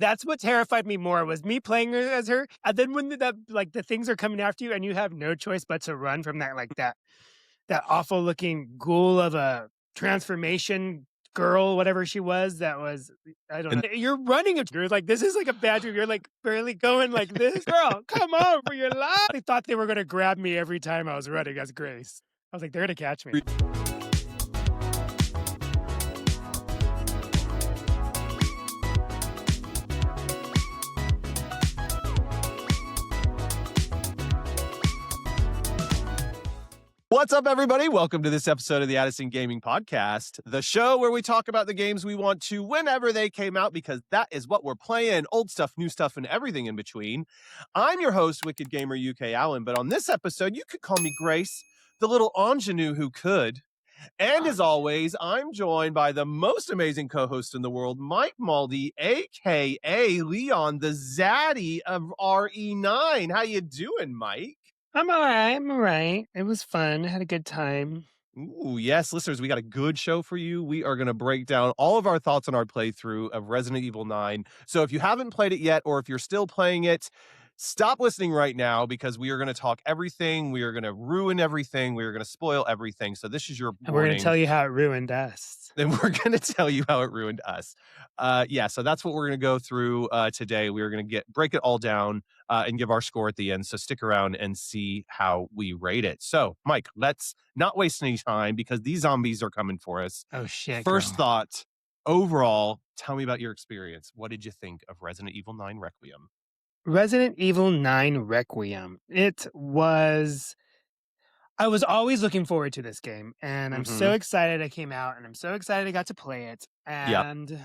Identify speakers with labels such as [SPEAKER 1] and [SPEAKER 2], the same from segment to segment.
[SPEAKER 1] That's what terrified me more was me playing her as her. And then when the things are coming after you and you have no choice but to run from that awful looking ghoul of a transformation girl, whatever she was, I don't know. You're running. You're like, this is like a bad dream. You're like barely going like this. Girl, come on for your life. They thought they were going to grab me every time I was running as Grace. I was like, they're going to catch me.
[SPEAKER 2] What's up, everybody? Welcome to this episode of the Addison Gaming Podcast, the show where we talk about the games we want to whenever they came out, because that is what we're playing. Old stuff, new stuff, and everything in between. I'm your host, WckdGmrUK Allen, but on this episode, you could call me Grace, the little ingenue who could. And as always, I'm joined by the most amazing co-host in the world, Mike Malldee, a.k.a. Leon, the zaddy of RE9. How you doing, Mike?
[SPEAKER 1] I'm all right. It was fun. I had a good time.
[SPEAKER 2] Ooh, yes, listeners, we got a good show for you. We are going to break down all of our thoughts on our playthrough of Resident Evil 9. So if you haven't played it yet, or if you're still playing it, stop listening right now, because we are going to talk everything. We are going to ruin everything. We are going to spoil everything. So this is your warning.
[SPEAKER 1] And we're going to tell you how it ruined us.
[SPEAKER 2] And we're going to tell you how it ruined us. So that's what we're going to go through today. We're going to break it all down and give our score at the end. So stick around and see how we rate it. So, Mike, let's not waste any time, because these zombies are coming for us.
[SPEAKER 1] Oh, shit.
[SPEAKER 2] First thought, overall, tell me about your experience. What did you think of Resident Evil 9 Requiem?
[SPEAKER 1] Resident Evil 9 Requiem. I was always looking forward to this game, and I'm so excited it came out, and I'm so excited I got to play it. And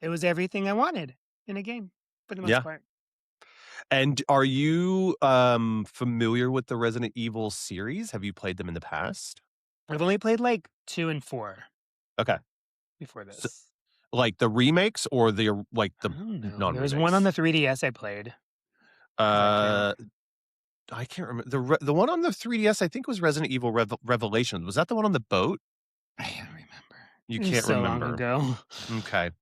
[SPEAKER 1] It was everything I wanted in a game, for the most part.
[SPEAKER 2] And are you familiar with the Resident Evil series? Have you played them in the past?
[SPEAKER 1] I've only played like 2 and 4.
[SPEAKER 2] Okay.
[SPEAKER 1] Before this.
[SPEAKER 2] So, like the remakes or the
[SPEAKER 1] non-remakes? There was one on the 3DS I played.
[SPEAKER 2] I can't remember. The one on the 3DS, I think, was Resident Evil Revelations. Was that the one on the boat?
[SPEAKER 1] I can't remember.
[SPEAKER 2] You can't remember.
[SPEAKER 1] Long ago.
[SPEAKER 2] Okay.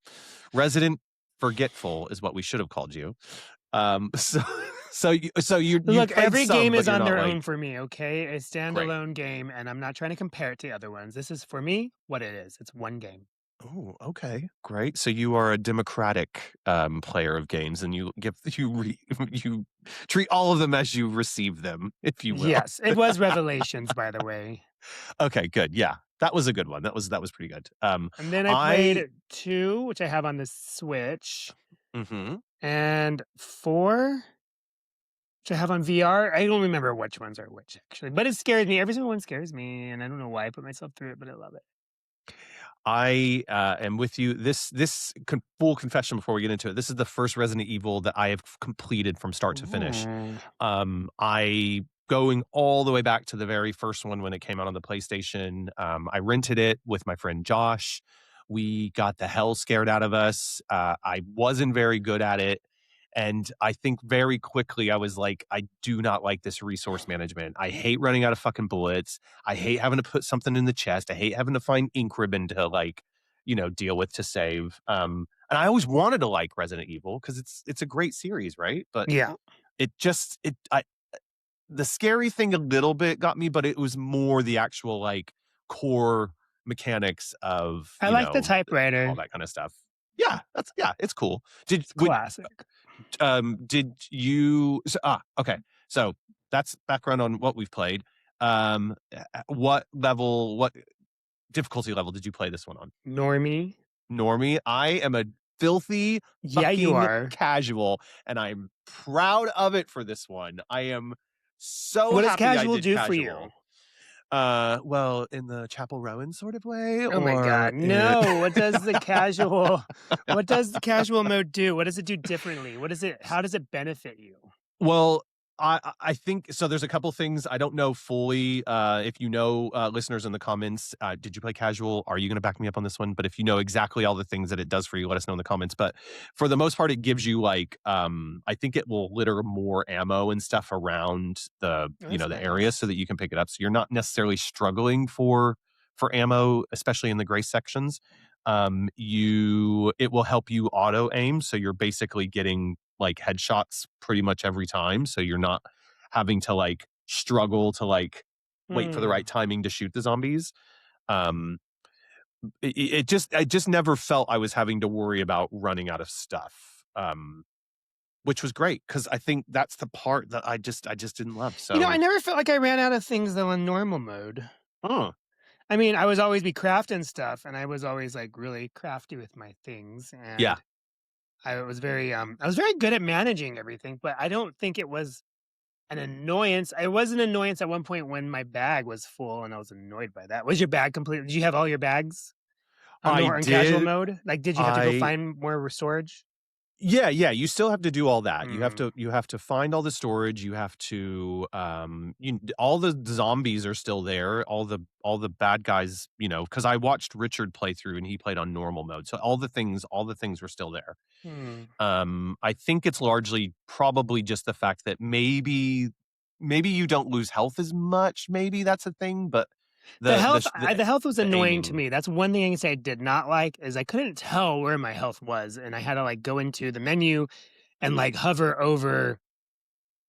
[SPEAKER 2] Resident Forgetful is what we should have called you. So you
[SPEAKER 1] look, every game is on their own for me, okay? A standalone game, and I'm not trying to compare it to other ones. This is, for me, what it is. It's one game.
[SPEAKER 2] Oh, okay, great. So you are a democratic player of games, and you treat all of them as you receive them, if you will.
[SPEAKER 1] Yes, it was Revelations, by the way.
[SPEAKER 2] Okay, good. Yeah, that was a good one. That was pretty good.
[SPEAKER 1] And then I played 2, which I have on the Switch, and 4, which I have on VR. I don't remember which ones are which, actually, but it scares me. Every single one scares me, and I don't know why I put myself through it, but I love it.
[SPEAKER 2] I am with you. This full confession before we get into it. This is the first Resident Evil that I have completed from start to finish. I going all the way back to the very first one when it came out on the PlayStation. I rented it with my friend Josh. We got the hell scared out of us. I wasn't very good at it. And I think very quickly I was like, I do not like this resource management. I hate running out of fucking bullets. I hate having to put something in the chest. I hate having to find ink ribbon to deal with to save. And I always wanted to like Resident Evil because it's a great series, right? But the scary thing a little bit got me, but it was more the actual like core mechanics of
[SPEAKER 1] I like the typewriter,
[SPEAKER 2] all that kind of stuff. Yeah, it's cool.
[SPEAKER 1] Classic.
[SPEAKER 2] Did you? Okay. So that's background on what we've played. What difficulty level did you play this one on?
[SPEAKER 1] Normie.
[SPEAKER 2] I am a filthy
[SPEAKER 1] you are
[SPEAKER 2] casual, and I'm proud of it for this one. I am so
[SPEAKER 1] what
[SPEAKER 2] happy
[SPEAKER 1] does casual
[SPEAKER 2] I did
[SPEAKER 1] do
[SPEAKER 2] casual.
[SPEAKER 1] For you?
[SPEAKER 2] Well, in the Chapel Rowan sort of way.
[SPEAKER 1] Oh my God, no! What does the casual mode do? What does it do differently? How does it benefit you?
[SPEAKER 2] Well, I think so. There's a couple things I don't know fully. If you know, listeners in the comments, did you play casual? Are you going to back me up on this one? But if you know exactly all the things that it does for you, let us know in the comments. But for the most part, it gives you like, I think it will litter more ammo and stuff around the the area so that you can pick it up. So you're not necessarily struggling for for ammo, especially in the Grace sections. It will help you auto aim, so you're basically getting like headshots pretty much every time, so you're not having to like struggle to like wait for the
[SPEAKER 1] Hmm.
[SPEAKER 2] right timing to shoot the zombies. Um, I just never felt I was having to worry about running out of stuff. Which was great because I think that's the part that I just didn't love.
[SPEAKER 1] I
[SPEAKER 2] So,
[SPEAKER 1] never felt like I ran out of things though in normal mode.
[SPEAKER 2] oh
[SPEAKER 1] I mean, I was always be crafting stuff, and I was always like really crafty with my things,
[SPEAKER 2] yeah,
[SPEAKER 1] and I was very good at managing everything, but I don't think it was an annoyance. I was an annoyance at one point when my bag was full, and I was annoyed by that. Was your bag complete? Did you have all your bags on
[SPEAKER 2] I
[SPEAKER 1] nor in casual
[SPEAKER 2] did.
[SPEAKER 1] mode? Like, did you have to go
[SPEAKER 2] I
[SPEAKER 1] find more storage?
[SPEAKER 2] Yeah, you still have to do all that.
[SPEAKER 1] Mm,
[SPEAKER 2] You have to find all the storage. You have to all the zombies are still there. All the bad guys, because I watched Richard play through and he played on normal mode. So all the things were still there.
[SPEAKER 1] hmm.
[SPEAKER 2] I think it's largely probably just the fact that maybe you don't lose health as much. Maybe that's a thing, but
[SPEAKER 1] The health was
[SPEAKER 2] the
[SPEAKER 1] annoying to
[SPEAKER 2] aiming,
[SPEAKER 1] me. That's one thing I can say I did not like is I couldn't tell where my health was, and I had to like go into the menu and like hover over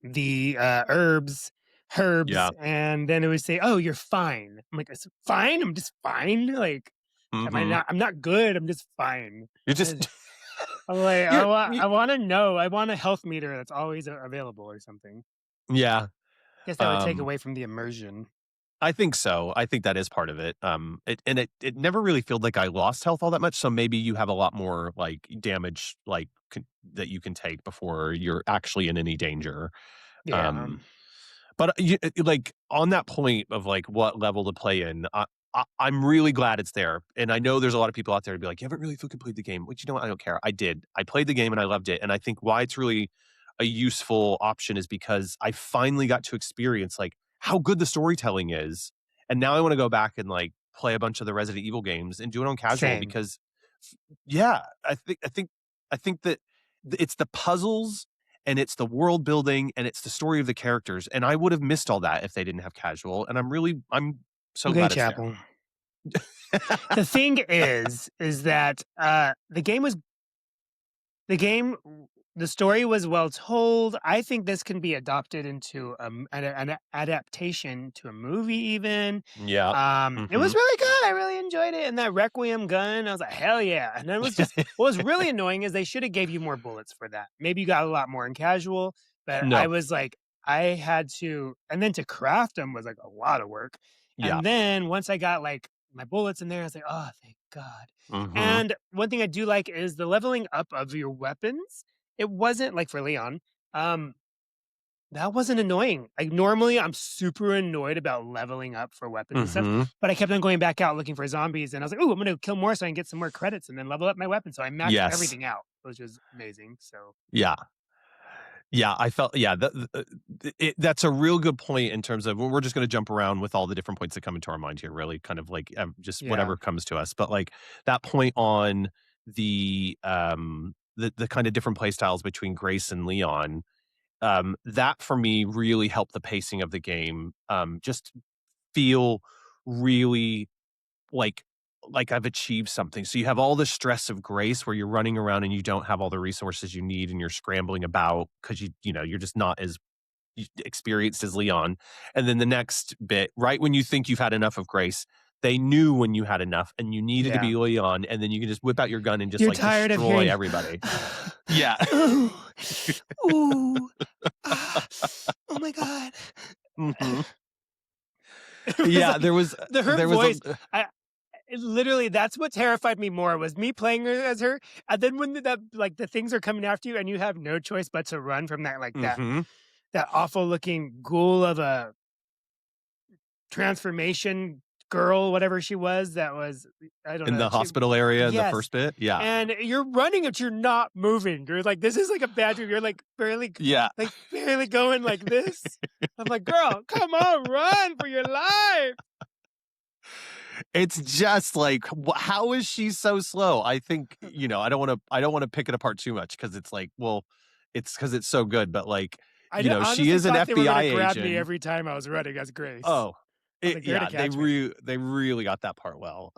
[SPEAKER 1] the herbs,
[SPEAKER 2] yeah,
[SPEAKER 1] and then it would say, "Oh, you're fine." I'm like, "It's fine. I'm just fine. Like, am I
[SPEAKER 2] hmm
[SPEAKER 1] not? I'm not good. I'm just fine."
[SPEAKER 2] you're
[SPEAKER 1] And
[SPEAKER 2] just
[SPEAKER 1] I'm like,
[SPEAKER 2] you're
[SPEAKER 1] I want to know. I want a health meter that's always available or something.
[SPEAKER 2] yeah.
[SPEAKER 1] Guess that would take
[SPEAKER 2] Um,
[SPEAKER 1] away from the immersion.
[SPEAKER 2] I think so. I think that is part of it. It never really felt like I lost health all that much. So maybe you have a lot more like damage, like that you can take before you're actually in any danger.
[SPEAKER 1] Yeah.
[SPEAKER 2] Um, but like on that point of like what level to play in, I'm really glad it's there. And I know there's a lot of people out there to be like, you haven't really fucking played the game. Which, you know what? I don't care. I did. I played the game and I loved it. And I think why it's really a useful option is because I finally got to experience like how good the storytelling is. And now I want to go back and like play a bunch of the Resident Evil games and do it on casual
[SPEAKER 1] Same.
[SPEAKER 2] because yeah, I think that it's the puzzles and it's the world building and it's the story of the characters. And I would have missed all that if they didn't have casual. And I'm so
[SPEAKER 1] Okay,
[SPEAKER 2] glad it's there.
[SPEAKER 1] Chapel. The thing is that the game the story was well told. I think this can be adopted into an adaptation to a movie even.
[SPEAKER 2] Yeah.
[SPEAKER 1] It was
[SPEAKER 2] Mhm.
[SPEAKER 1] really good. I really enjoyed it. And that Requiem gun, I was like, hell yeah. And then it was just what was really annoying is they should have gave you more bullets for that. Maybe you got a lot more in casual, but I
[SPEAKER 2] No.
[SPEAKER 1] was like, I had to, and then to craft them was like a lot of work.
[SPEAKER 2] Yeah.
[SPEAKER 1] And then once I got like my bullets in there, I was like, oh, thank God.
[SPEAKER 2] Mhm.
[SPEAKER 1] And one thing I do like is the leveling up of your weapons. It wasn't like for Leon. Um, that wasn't annoying. Like normally I'm super annoyed about leveling up for weapons and stuff,
[SPEAKER 2] Mhm.
[SPEAKER 1] but I kept on going back out looking for zombies and I was like, "Ooh, I'm gonna kill more so I can get some more credits and then level up my weapon." So I maxed
[SPEAKER 2] Yes.
[SPEAKER 1] everything out, which was amazing. So
[SPEAKER 2] Yeah. Yeah, I felt yeah, that's a real good point in terms of we're just gonna jump around with all the different points that come into our mind here, really kind of like just
[SPEAKER 1] yeah.
[SPEAKER 2] whatever comes to us. But like that point on the kind of different play styles between Grace and Leon, that for me really helped the pacing of the game. Just feel really like I've achieved something. So you have all the stress of Grace where you're running around and you don't have all the resources you need and you're scrambling about because you're just not as experienced as Leon. And then the next bit, right when you think you've had enough of Grace, they knew when you had enough and you needed to
[SPEAKER 1] Yeah.
[SPEAKER 2] be Leon, and then you can just whip out your gun and just
[SPEAKER 1] You're
[SPEAKER 2] like
[SPEAKER 1] tired of
[SPEAKER 2] destroy
[SPEAKER 1] hearing
[SPEAKER 2] everybody. Yeah.
[SPEAKER 1] ooh, ooh, ah, oh my god.
[SPEAKER 2] hmm
[SPEAKER 1] It was
[SPEAKER 2] Yeah,
[SPEAKER 1] like her
[SPEAKER 2] there was
[SPEAKER 1] voice. I literally that's what terrified me more was me playing her as her, and then when that like the things are coming after you and you have no choice but to run from that like
[SPEAKER 2] mhm.
[SPEAKER 1] that awful looking ghoul of a transformation girl, whatever she was. That was I don't
[SPEAKER 2] In
[SPEAKER 1] know.
[SPEAKER 2] the hospital area in the
[SPEAKER 1] Yes,
[SPEAKER 2] first bit. Yeah.
[SPEAKER 1] and you're running, but you're not moving. You're like this is like a bad dream. You're
[SPEAKER 2] Yeah.
[SPEAKER 1] like barely going like this. I'm like, girl, come on, run for your life.
[SPEAKER 2] It's just like, how is she so slow? I think, I don't want to pick it apart too much because it's like, well, it's because it's so good, but like, she
[SPEAKER 1] Honestly
[SPEAKER 2] is an
[SPEAKER 1] thought they were
[SPEAKER 2] FBI
[SPEAKER 1] gonna grab me
[SPEAKER 2] agent.
[SPEAKER 1] every time I was running as Grace.
[SPEAKER 2] Oh,
[SPEAKER 1] of the Gerda
[SPEAKER 2] Yeah,
[SPEAKER 1] catchment.
[SPEAKER 2] they really got that part well.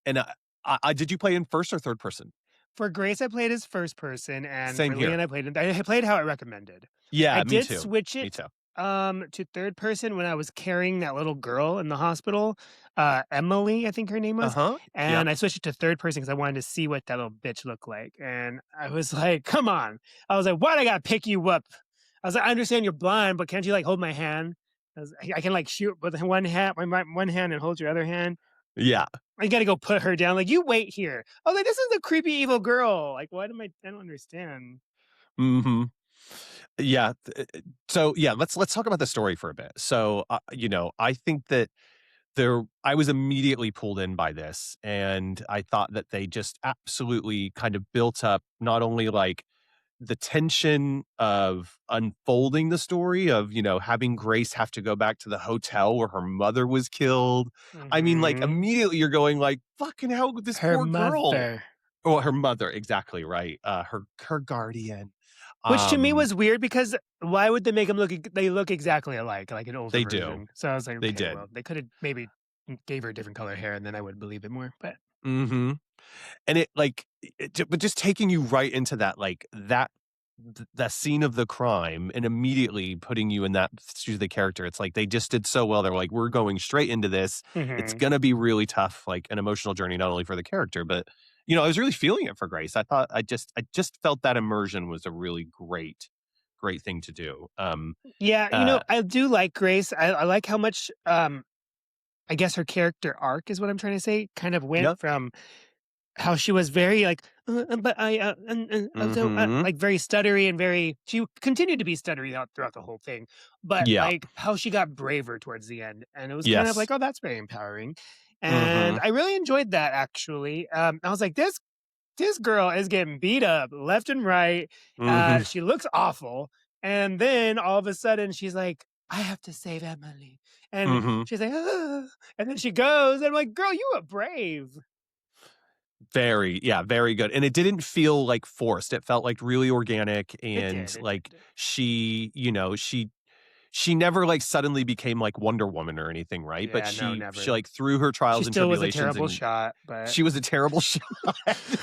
[SPEAKER 2] And I did you play in first or third person?
[SPEAKER 1] For Grace, I played as first person, and
[SPEAKER 2] Same
[SPEAKER 1] for Leon,
[SPEAKER 2] here.
[SPEAKER 1] I played how it recommended. I
[SPEAKER 2] Yeah, me
[SPEAKER 1] did
[SPEAKER 2] too.
[SPEAKER 1] switch
[SPEAKER 2] Me
[SPEAKER 1] it,
[SPEAKER 2] too.
[SPEAKER 1] to third person when I was carrying that little girl in the hospital, Emily, I think her name was,
[SPEAKER 2] Uh-huh. Yep.
[SPEAKER 1] and I switched it to third person because I wanted to see what that little bitch looked like, and I was like, "Come on." I was like, "Why'd I gotta pick you up?" I was like, "I understand you're blind, but can't you, like, hold my hand?" I can, like, shoot with one hand my one hand and hold your other hand.
[SPEAKER 2] Yeah.
[SPEAKER 1] I gotta go put her down, like, "You wait here." I was like, "This is a creepy evil girl." Like, what am I don't understand.
[SPEAKER 2] Mhm. Yeah, so, yeah, let's talk about the story for a bit. So, I think that I was immediately pulled in by this, and I thought that they just absolutely kind of built up not only, like, the tension of unfolding the story of, having Grace have to go back to the hotel where her mother was killed. I mean, like,
[SPEAKER 1] Mhm.
[SPEAKER 2] immediately you're going like, "Fucking hell, this
[SPEAKER 1] Her
[SPEAKER 2] poor girl."
[SPEAKER 1] mother.
[SPEAKER 2] Or her mother, exactly right, her guardian.
[SPEAKER 1] Which to me
[SPEAKER 2] Um,
[SPEAKER 1] was weird because why would they make them they look exactly alike, like an older
[SPEAKER 2] they do.
[SPEAKER 1] version. So I was like,
[SPEAKER 2] They
[SPEAKER 1] "Okay,
[SPEAKER 2] did.
[SPEAKER 1] well, they coulda maybe gave her a different color hair, and then I would believe it more." But
[SPEAKER 2] Mhm. And it, like, but just taking you right into that, like, that scene of the crime and immediately putting you in that shoes of the character, it's like they just did so well. They're like, "We're going straight into this. It's
[SPEAKER 1] mhm.
[SPEAKER 2] gonna be really tough, like, an emotional journey, not only for the character, but, I was really feeling it for Grace. I just felt that immersion was a really great thing to do.
[SPEAKER 1] Yeah,
[SPEAKER 2] Uh,
[SPEAKER 1] I do like Grace. I like how much, I guess her character arc is what I'm trying to say, kind of went
[SPEAKER 2] yeah.
[SPEAKER 1] from how she was very like, but so,
[SPEAKER 2] Mhm.
[SPEAKER 1] like very stuttery and very she continued to be stuttery throughout the whole thing, but
[SPEAKER 2] Yeah.
[SPEAKER 1] like how she got braver towards the end, and it was kind of
[SPEAKER 2] Yes.
[SPEAKER 1] like, oh, that's very empowering, and
[SPEAKER 2] Mhm.
[SPEAKER 1] I really enjoyed that actually. I was like, this girl is getting beat up left and right.
[SPEAKER 2] Mhm.
[SPEAKER 1] She looks awful, and then all of a sudden she's like, I have to save Emily, and
[SPEAKER 2] Mhm.
[SPEAKER 1] she's like, ah, and then she goes, and I'm like, girl, you were brave.
[SPEAKER 2] Very, yeah, very good, and it didn't feel, like, forced. It felt, like, really organic,
[SPEAKER 1] It
[SPEAKER 2] and,
[SPEAKER 1] did, it
[SPEAKER 2] like,
[SPEAKER 1] did.
[SPEAKER 2] she never, like, suddenly became, like, Wonder Woman or anything, right? But
[SPEAKER 1] Yeah, no,
[SPEAKER 2] she,
[SPEAKER 1] never.
[SPEAKER 2] like, through her
[SPEAKER 1] She
[SPEAKER 2] trials and
[SPEAKER 1] still was a
[SPEAKER 2] tribulations,
[SPEAKER 1] terrible
[SPEAKER 2] and
[SPEAKER 1] shot, but
[SPEAKER 2] she was a terrible shot.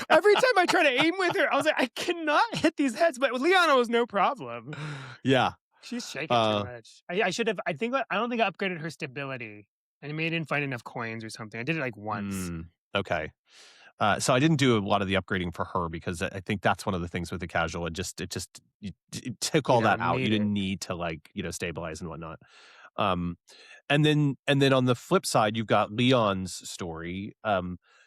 [SPEAKER 1] every time I try to aim with her, I was like, I cannot hit these heads. But with Liana, was no problem.
[SPEAKER 2] Yeah,
[SPEAKER 1] She's shaking too
[SPEAKER 2] uh,
[SPEAKER 1] much. I should have. I don't think I upgraded her stability. And maybe I didn't find enough coins or something. I did it like once.
[SPEAKER 2] okay. So I didn't do a lot of the upgrading for her because I think that's one of the things with the casual. It took
[SPEAKER 1] You
[SPEAKER 2] all that
[SPEAKER 1] don't
[SPEAKER 2] out. You
[SPEAKER 1] need it.
[SPEAKER 2] didn't need to, like, stabilize and whatnot. Um, and then on the flip side, you've got Leon's story.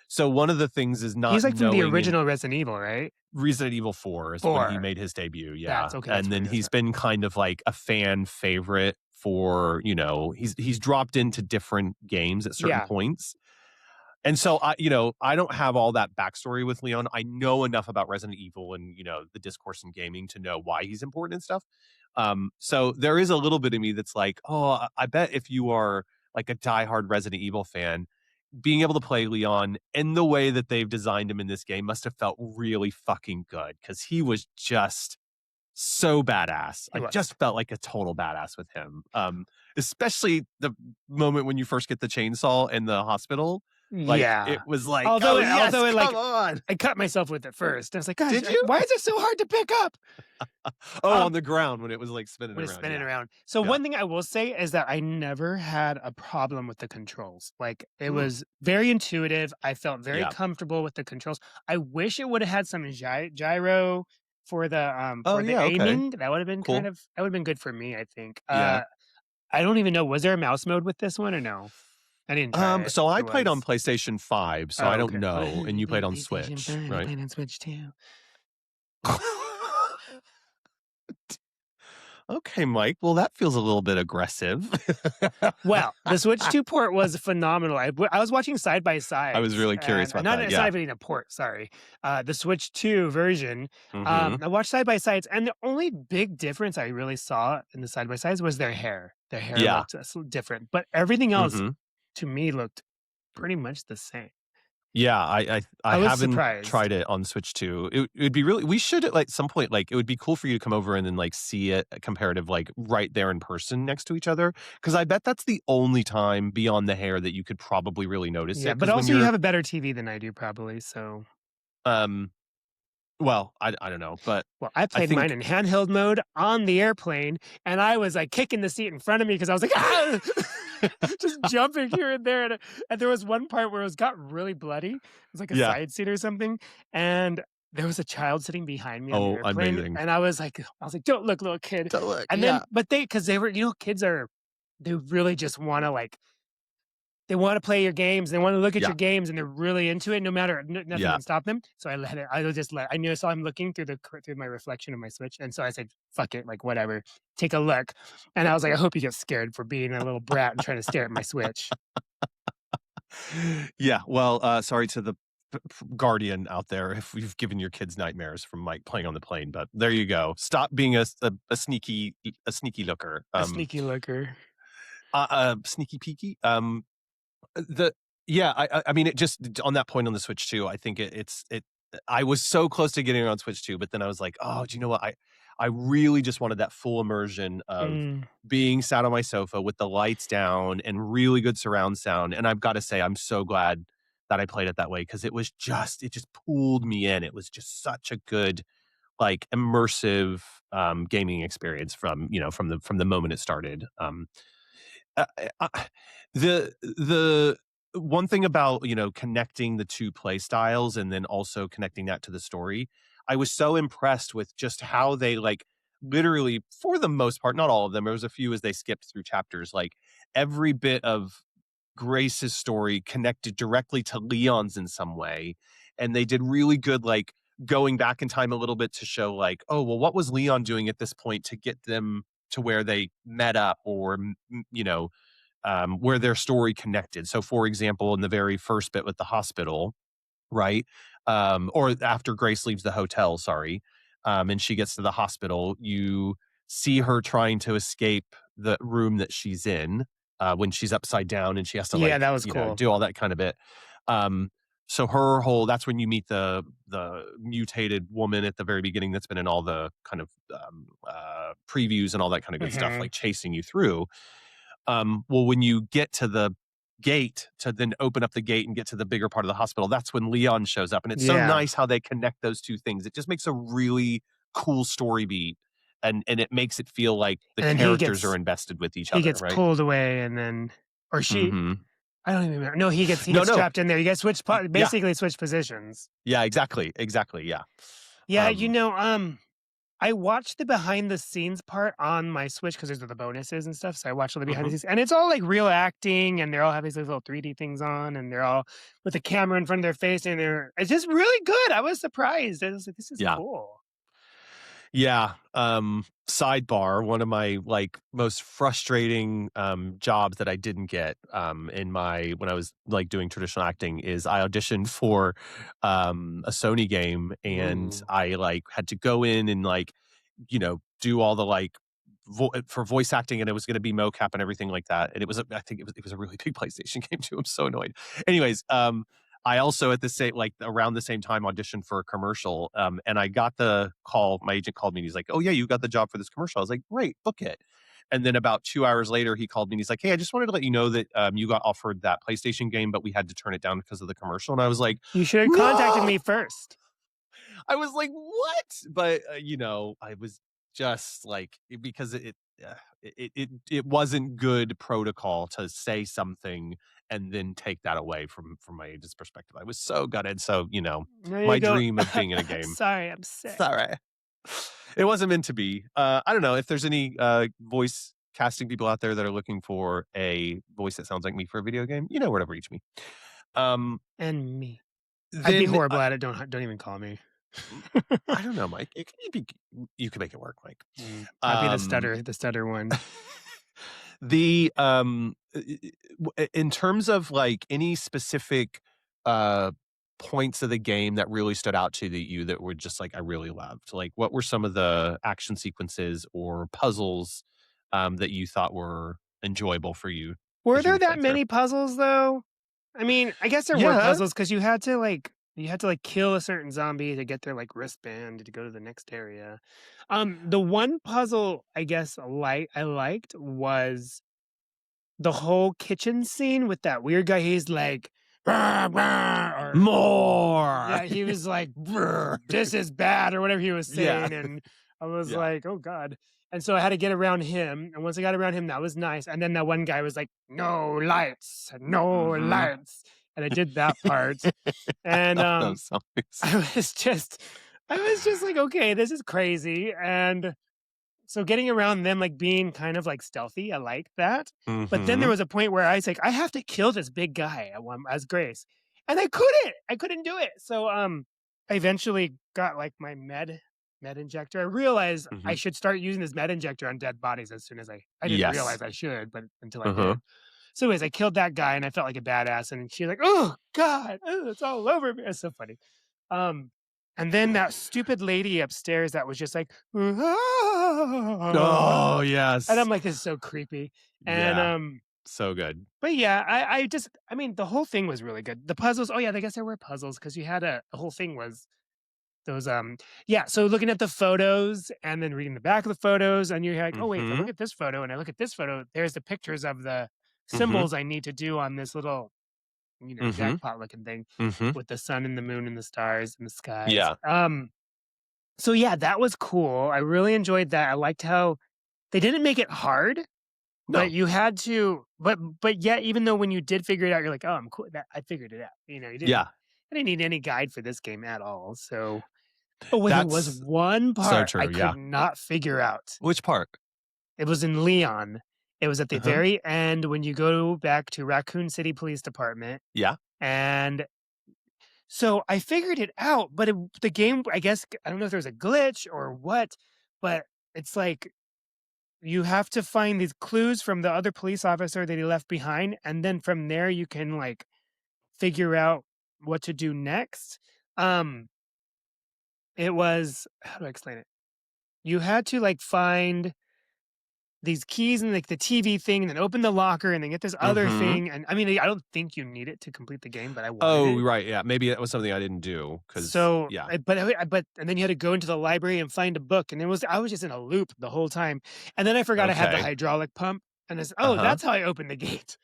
[SPEAKER 2] So one of the things is not
[SPEAKER 1] He's like from the
[SPEAKER 2] knowing in
[SPEAKER 1] original Resident Evil, right?
[SPEAKER 2] Resident Evil 4 is when he
[SPEAKER 1] 4.
[SPEAKER 2] made his debut,
[SPEAKER 1] That's
[SPEAKER 2] yeah.
[SPEAKER 1] okay. That's
[SPEAKER 2] And then
[SPEAKER 1] right. That's
[SPEAKER 2] he's
[SPEAKER 1] right.
[SPEAKER 2] been kind of like a fan favorite for, he's dropped into different games at certain
[SPEAKER 1] Yeah.
[SPEAKER 2] points. And so I don't have all that backstory with Leon. I know enough about Resident Evil and, the discourse in gaming to know why he's important and stuff. So there is a little bit of me that's like, oh, I bet if you are like a diehard Resident Evil fan, being able to play Leon in the way that they've designed him in this game must have felt really fucking good because he was just so badass.
[SPEAKER 1] He
[SPEAKER 2] I
[SPEAKER 1] was.
[SPEAKER 2] just felt like a total badass with him. Especially the moment when you first get the chainsaw in the hospispital. Like,
[SPEAKER 1] Yeah.
[SPEAKER 2] it was like, "Oh, yes,
[SPEAKER 1] Although it
[SPEAKER 2] come
[SPEAKER 1] like
[SPEAKER 2] on."
[SPEAKER 1] I cut myself with it first. I was like, gosh,
[SPEAKER 2] Did you?
[SPEAKER 1] why is it so hard to pick up?
[SPEAKER 2] Oh, on
[SPEAKER 1] Um,
[SPEAKER 2] the ground when it was, like, spinning
[SPEAKER 1] when it's
[SPEAKER 2] around,
[SPEAKER 1] spinning
[SPEAKER 2] yeah.
[SPEAKER 1] around. So
[SPEAKER 2] Yeah.
[SPEAKER 1] one thing I will say is that I never had a problem with the controls. Like it
[SPEAKER 2] Mm,
[SPEAKER 1] was very intuitive. I felt very
[SPEAKER 2] yeah.
[SPEAKER 1] comfortable with the controls. I wish it would have had some gyro
[SPEAKER 2] Oh,
[SPEAKER 1] for the
[SPEAKER 2] yeah, okay.
[SPEAKER 1] aiming. That would have been
[SPEAKER 2] Cool.
[SPEAKER 1] that would have been good for me, I think.
[SPEAKER 2] Yeah.
[SPEAKER 1] I don't even know, was there a mouse mode with this one or no? I didn't try it
[SPEAKER 2] So
[SPEAKER 1] if
[SPEAKER 2] I
[SPEAKER 1] there
[SPEAKER 2] played on
[SPEAKER 1] was.
[SPEAKER 2] PlayStation 5, so I
[SPEAKER 1] Oh,
[SPEAKER 2] don't
[SPEAKER 1] okay. Well,
[SPEAKER 2] know, and
[SPEAKER 1] you
[SPEAKER 2] you played
[SPEAKER 1] played
[SPEAKER 2] on
[SPEAKER 1] PlayStation
[SPEAKER 2] Switch,
[SPEAKER 1] 5, I
[SPEAKER 2] right?
[SPEAKER 1] played on Switch too.
[SPEAKER 2] Okay, Mike. Well, that feels a little bit aggressive.
[SPEAKER 1] Well, the Switch 2 port was phenomenal. I was watching side by
[SPEAKER 2] I was
[SPEAKER 1] sides,
[SPEAKER 2] really curious
[SPEAKER 1] and
[SPEAKER 2] about
[SPEAKER 1] not
[SPEAKER 2] that,
[SPEAKER 1] it's not
[SPEAKER 2] yeah.
[SPEAKER 1] even a port, sorry. The Switch 2 version,
[SPEAKER 2] Mhm.
[SPEAKER 1] I watched side by sides, and the only big difference I really saw in the side by sides was their hair. Their hair
[SPEAKER 2] Yeah.
[SPEAKER 1] looked different, but everything else
[SPEAKER 2] Mhm.
[SPEAKER 1] to me looked pretty much the same.
[SPEAKER 2] Yeah, I
[SPEAKER 1] I was
[SPEAKER 2] haven't
[SPEAKER 1] surprised.
[SPEAKER 2] tried it on Switch 2. It'd be really we should at, like, some point, like, it would be cool for you to come over and then, like, see it comparative, like, right there in person next to each other, because I bet that's the only time beyond the hair that you could probably really notice
[SPEAKER 1] Yeah,
[SPEAKER 2] it.
[SPEAKER 1] but
[SPEAKER 2] Because when
[SPEAKER 1] also you
[SPEAKER 2] you're,
[SPEAKER 1] have a better TV than I do probably, so
[SPEAKER 2] um well, I don't know, but
[SPEAKER 1] well, I
[SPEAKER 2] I
[SPEAKER 1] played mine
[SPEAKER 2] think
[SPEAKER 1] in handheld mode on the airplane, and I was, like, kicking the seat in front of me because I was like, "Ah!" Just jumping here and there, and there was one part where it was got really bloody. It was like a
[SPEAKER 2] yeah.
[SPEAKER 1] side seat or something, and there was a child sitting behind me on the
[SPEAKER 2] Oh,
[SPEAKER 1] airplane,
[SPEAKER 2] amazing.
[SPEAKER 1] and I was like, "Don't look, little kid."
[SPEAKER 2] So, look,
[SPEAKER 1] And then
[SPEAKER 2] yeah,
[SPEAKER 1] but because they were kids are they really just wanna, like they wanna play your games, they wanna look at
[SPEAKER 2] yeah,
[SPEAKER 1] your games, and they're really into it no matter nothing
[SPEAKER 2] yeah.
[SPEAKER 1] can stop them, so I will just let I knew I saw him looking through my reflection of my Switch, and so I said, "Fuck it, like, whatever, take a look," and I was like, "I hope you get scared for being a little brat and trying to stare at my Switch."
[SPEAKER 2] Yeah, well, sorry to the guardian out there if we've given your kids nightmares from Mike playing on the plane, but there you go. Stop being a sneaky looker.
[SPEAKER 1] A sneaky looker.
[SPEAKER 2] Sneaky peeky. The yeah, I mean, it just on that point on the Switch 2, I think it I was so close to getting it on Switch 2, but then I was like, "Oh, do you know what? I really just wanted that full immersion of
[SPEAKER 1] Mm.
[SPEAKER 2] being sat on my sofa with the lights down and really good surround sound." And I've gotta say, I'm so glad that I played it that way because it just pulled me in. It was just such a good, like, immersive, gaming experience from, from the moment it started. Uh, uh, the one thing about, connecting the 2 play styles and then also connecting that to the story, I was so impressed with just how they, like, literally, for the most part, not all of them, there was a few as they skipped through chapters, like, every bit of Grace's story connected directly to Leon's in some way, and they did really good, like, going back in time a little bit to show, like, "Oh, well, what was Leon doing at this point to get them to where they met up or, where their story connected." So, for example, in the very first bit with the hospital, right? Or after Grace leaves the hotel, sorry, and she gets to the hospital, you see her trying to escape the room that she's in when she's upside down and she has to,
[SPEAKER 1] Yeah,
[SPEAKER 2] like,
[SPEAKER 1] that was cool.
[SPEAKER 2] do all that kind of bit. Um, so her whole that's when you meet the mutated woman at the very beginning that's been in all the kind of previews and all that kind of good stuff,
[SPEAKER 1] Mhm.
[SPEAKER 2] like chasing you through. Well, when you get to the gate to then open up the gate and get to the bigger part of the hospital, that's when Leon shows up. And it's so
[SPEAKER 1] Yeah,
[SPEAKER 2] nice how they connect those two things. It just makes a really cool story beat. And it makes it feel like the
[SPEAKER 1] and then he
[SPEAKER 2] characters are
[SPEAKER 1] gets
[SPEAKER 2] invested with each
[SPEAKER 1] he
[SPEAKER 2] other,
[SPEAKER 1] gets
[SPEAKER 2] right?
[SPEAKER 1] pulled away and then or she
[SPEAKER 2] Mhm.
[SPEAKER 1] I don't even remember. No, he
[SPEAKER 2] No,
[SPEAKER 1] gets
[SPEAKER 2] no.
[SPEAKER 1] trapped in there. You guys switch
[SPEAKER 2] Yeah.
[SPEAKER 1] basically switch positions.
[SPEAKER 2] Yeah, exactly. Exactly. Yeah.
[SPEAKER 1] Yeah,
[SPEAKER 2] Um,
[SPEAKER 1] I watched the behind the scenes part on my Switch because there's the bonuses and stuff, so I watched all the behind the
[SPEAKER 2] mhm.
[SPEAKER 1] scenes, and it's all, like, real acting, and they're all have these little 3D things on, and they're all with a camera in front of their face, and it's just really good. I was surprised. I was like, "This is
[SPEAKER 2] Yeah.
[SPEAKER 1] cool."
[SPEAKER 2] Yeah, sidebar, one of my, like, most frustrating, jobs that I didn't get, in my when I was, like, doing traditional acting is I auditioned for, a Sony game, and
[SPEAKER 1] Ooh.
[SPEAKER 2] I, like, had to go in and, like, do all the, like, for voice acting, and it was gonna be mocap and everything like that, and I think it was a really big PlayStation game too, I'm so annoyed. Anyways, I also at the same like around the same time auditioned for a commercial, and I got the call. My agent called me and he's like, "Oh yeah, you got the job for this commercial." I was like, "Great, book it." And then about 2 hours later, he called me and he's like, "Hey, I just wanted to let you know that you got offered that PlayStation game, but we had to turn it down because of the commercial." And I was like,
[SPEAKER 1] You should have contacted
[SPEAKER 2] "No!"
[SPEAKER 1] me first.
[SPEAKER 2] I was like, "What?" But I was just like because it wasn't good protocol to say something and then take that away from my agent's perspective. I was so gutted. So,
[SPEAKER 1] There you
[SPEAKER 2] my
[SPEAKER 1] go.
[SPEAKER 2] dream of being in a game.
[SPEAKER 1] Sorry, I'm sick.
[SPEAKER 2] Sorry. It wasn't meant to be. I don't know if there's any voice casting people out there that are looking for a voice that sounds like me for a video game, you know where to reach me. Um,
[SPEAKER 1] And me. I'd be
[SPEAKER 2] then
[SPEAKER 1] horrible at it, don't even call me.
[SPEAKER 2] I don't know, Mike. You can make it work, Mike.
[SPEAKER 1] I'd be
[SPEAKER 2] Um,
[SPEAKER 1] the stutter one.
[SPEAKER 2] the in terms of like any specific uh points of the game that really stood out to you that were just like I really loved. Like what were some of the action sequences or puzzles that you thought were enjoyable for you
[SPEAKER 1] Were
[SPEAKER 2] as you
[SPEAKER 1] there
[SPEAKER 2] would play
[SPEAKER 1] that
[SPEAKER 2] through?
[SPEAKER 1] many puzzles, though? I mean, I guess there were
[SPEAKER 2] Yeah.
[SPEAKER 1] puzzles because you had to kill a certain zombie to get their like wristband to go to the next area. The one puzzle I guess I liked was the whole kitchen scene with that weird guy. He's like, "Brr, brr," or
[SPEAKER 2] More.
[SPEAKER 1] yeah, he was like, "Brr, this is bad," or whatever he was
[SPEAKER 2] Yeah.
[SPEAKER 1] saying, and I was
[SPEAKER 2] Yeah.
[SPEAKER 1] like, "Oh god." And so I had to get around him, and once I got around him, that was nice. And then that one guy was like, "No lights, no
[SPEAKER 2] Mhm.
[SPEAKER 1] lights," and I did that part, and
[SPEAKER 2] Love those songs.
[SPEAKER 1] I I was just like, "Okay, this is crazy," and so getting around them, like, being kind of, like, stealthy, I like that, but then there
[SPEAKER 2] Mhm.
[SPEAKER 1] was a point where I was like, "I have to kill this big guy as Grace," and I couldn't do it, so, I eventually got, like, my med injector. I realized I
[SPEAKER 2] Mhm.
[SPEAKER 1] should start using this med injector on dead bodies as soon as I didn't
[SPEAKER 2] Yes.
[SPEAKER 1] realize I should, but until I
[SPEAKER 2] Uh-huh.
[SPEAKER 1] did. So anyways, I killed that guy, and I felt like a badass, and she's like, "Oh god, it's all over me." It's so funny. Um, and then that stupid lady upstairs that was just like,
[SPEAKER 2] Oh,
[SPEAKER 1] and I'm
[SPEAKER 2] yes.
[SPEAKER 1] like, "This is so creepy." And,
[SPEAKER 2] Yeah. So good.
[SPEAKER 1] but yeah, I mean, the whole thing was really good. The puzzles, oh yeah, I guess there were puzzles because you had the whole thing was those, yeah, so looking at the photos and then reading the back of the photos, and you're like, "Oh, wait, if I look
[SPEAKER 2] Mhm.
[SPEAKER 1] at this photo and I look at this photo, there's the pictures of the
[SPEAKER 2] Mhm.
[SPEAKER 1] symbols I need to do on this little,
[SPEAKER 2] Mhm.
[SPEAKER 1] jackpot looking thing
[SPEAKER 2] Mhm.
[SPEAKER 1] with the sun and the moon and the stars and the skies."
[SPEAKER 2] Yeah.
[SPEAKER 1] So yeah, that was cool. I really enjoyed that. I liked how they didn't make it hard, but
[SPEAKER 2] No.
[SPEAKER 1] you had to, but yet, even though when you did figure it out, you're like, "Oh, I'm cool. That I figured it out."
[SPEAKER 2] Yeah.
[SPEAKER 1] I didn't need any guide for this game at all. So, oh, wait, there was
[SPEAKER 2] That's
[SPEAKER 1] one
[SPEAKER 2] so
[SPEAKER 1] part I
[SPEAKER 2] true,
[SPEAKER 1] could
[SPEAKER 2] yeah.
[SPEAKER 1] not figure out.
[SPEAKER 2] Which part?
[SPEAKER 1] It was in Leon. It was at the
[SPEAKER 2] Uh-huh.
[SPEAKER 1] very end when you go back to Raccoon City Police Department,
[SPEAKER 2] Yeah.
[SPEAKER 1] and so I figured it out, but the game, I guess, I don't know if there's a glitch or what, but it's like you have to find these clues from the other police officer that he left behind, and then from there you can like figure out what to do next. Um, it was, how do I explain it? You had to like find these keys and like the TV thing, and then open the locker, and then get this other
[SPEAKER 2] Mhm.
[SPEAKER 1] thing. And I mean, I don't think you need it to complete the game, but I wanted
[SPEAKER 2] Oh,
[SPEAKER 1] it.
[SPEAKER 2] right, yeah. Maybe that was something I didn't do because
[SPEAKER 1] So,
[SPEAKER 2] yeah.
[SPEAKER 1] but and then you had to go into the library and find a book, and I was just in a loop the whole time, and then I forgot I had the
[SPEAKER 2] Okay.
[SPEAKER 1] hydraulic pump, and it's, "Oh,
[SPEAKER 2] Uh-huh.
[SPEAKER 1] that's how I opened the gate."